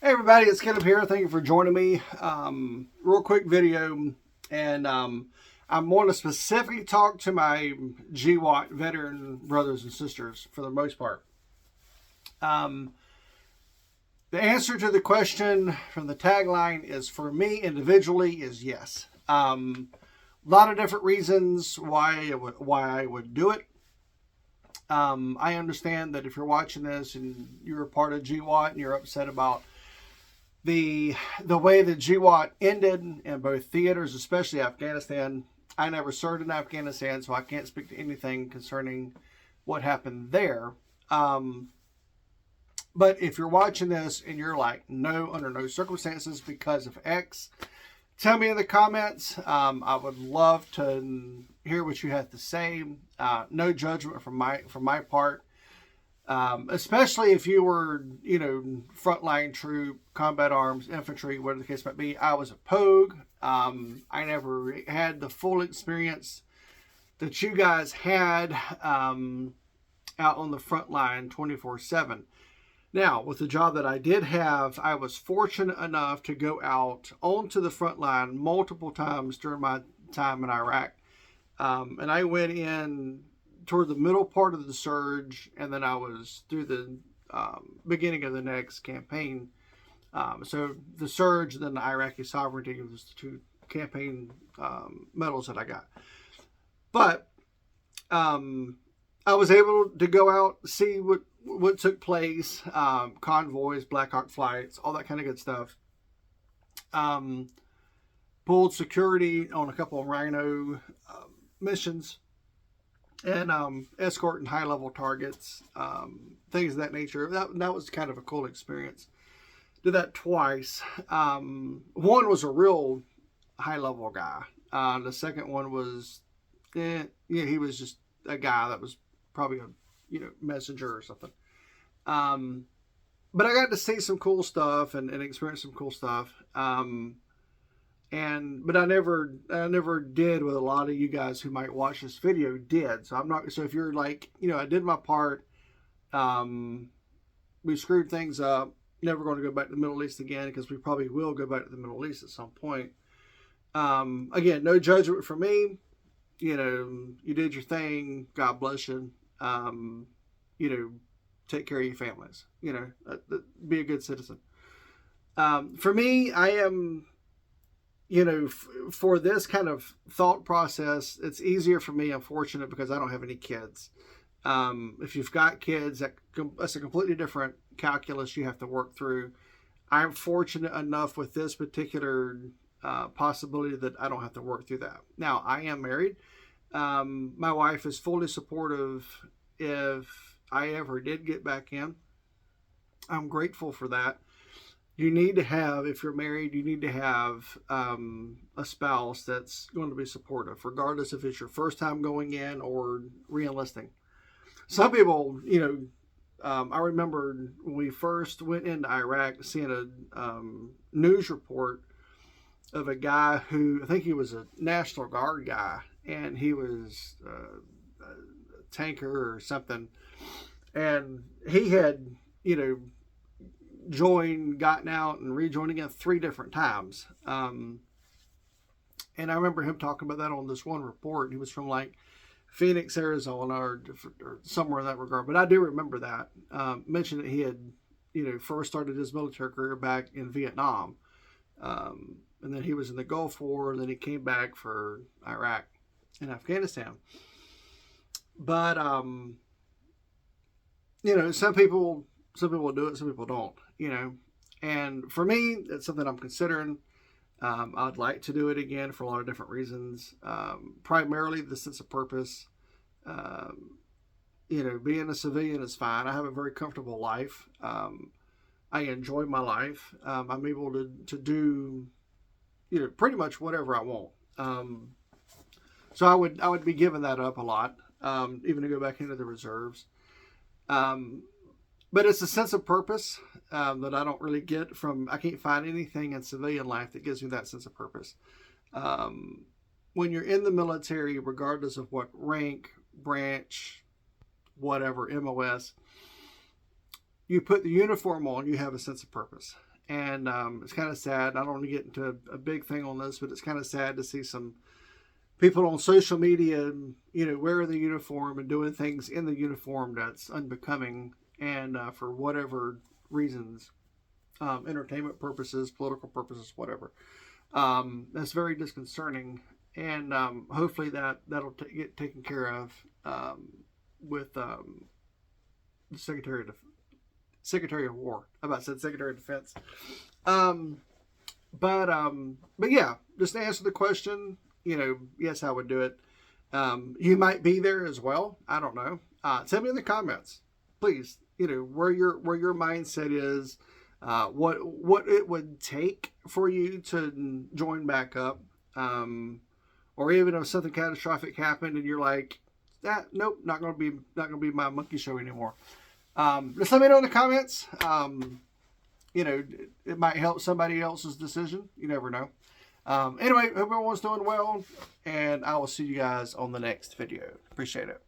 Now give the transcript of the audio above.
Hey everybody, it's Caleb here. Thank you for joining me. Real quick video, and I'm want to specifically talk to my GWAT veteran brothers and sisters for the most part. The answer to the question from the tagline is, for me individually, is yes. A lot of different reasons why I would do it. I understand that if you're watching this and you're a part of GWAT and you're upset about the way the GWAT ended in both theaters, especially Afghanistan. I never served in Afghanistan, so I can't speak to anything concerning what happened there. But if you're watching this and you're like, no, under no circumstances because of X, tell me in the comments. I would love to hear what you have to say. No judgment from my part. Especially if you were, frontline troop, combat arms, infantry, whatever the case might be. I was a pogue. I never had the full experience that you guys had out on the front line 24/7. Now, with the job that I did have, I was fortunate enough to go out onto the front line multiple times during my time in Iraq. And I went in toward the middle part of the surge, and then I was through the beginning of the next campaign. So the surge, then the Iraqi sovereignty was the two campaign medals that I got. But I was able to go out, see what took place, convoys, Black Hawk flights, all that kind of good stuff. Pulled security on a couple of Rhino missions, and escorting high-level targets, things of that nature. That was kind of a cool experience. Did that twice. One was a real high-level guy. The second one was, he was just a guy that was probably a messenger or something. But I got to see some cool stuff and experience some cool stuff. But I never did what a lot of you guys who might watch this video did. So if you're like, I did my part, we screwed things up, never going to go back to the Middle East again, because we probably will go back to the Middle East at some point. Again, no judgment from me. You did your thing. God bless you. Take care of your families. Be a good citizen. For me, I am, for this kind of thought process, it's easier for me. I'm fortunate because I don't have any kids. If you've got kids, that's a completely different calculus you have to work through. I'm fortunate enough with this particular possibility that I don't have to work through that. Now, I am married. My wife is fully supportive if I ever did get back in. I'm grateful for that. You need to have, if you're married, you need to have a spouse that's going to be supportive, regardless if it's your first time going in or re-enlisting. Some people, I remember when we first went into Iraq, seeing a news report of a guy who, I think he was a National Guard guy, and he was a tanker or something. And he had, gotten out and rejoined again 3 different times. And I remember him talking about that on this one report. He was from like Phoenix, Arizona, or somewhere in that regard. But I do remember that. Mentioned that he had, first started his military career back in Vietnam. And then he was in the Gulf War, and then he came back for Iraq and Afghanistan. But, some people do it, some people don't, and for me, it's something I'm considering. I'd like to do it again for a lot of different reasons. Primarily the sense of purpose. Being a civilian is fine. I have a very comfortable life. I enjoy my life. I'm able to do, pretty much whatever I want. So I would be giving that up a lot, even to go back into the reserves. But it's a sense of purpose that I don't really get from, I can't find anything in civilian life that gives me that sense of purpose. When you're in the military, regardless of what rank, branch, whatever, MOS, you put the uniform on, you have a sense of purpose. And it's kind of sad. I don't want to get into a big thing on this, but it's kind of sad to see some people on social media, wearing the uniform and doing things in the uniform that's unbecoming, and for whatever reasons, entertainment purposes, political purposes, whatever. That's very disconcerting, and hopefully that'll get taken care of with the Secretary of War. I about said Secretary of Defense. But yeah, just to answer the question, yes, I would do it. You might be there as well. I don't know. Tell me in the comments, please. Where your mindset is, what it would take for you to join back up, or even if something catastrophic happened and you're like, nope, not gonna be my monkey show anymore. Just let me know in the comments. It might help somebody else's decision. You never know. Anyway, hope everyone's doing well, and I will see you guys on the next video. Appreciate it.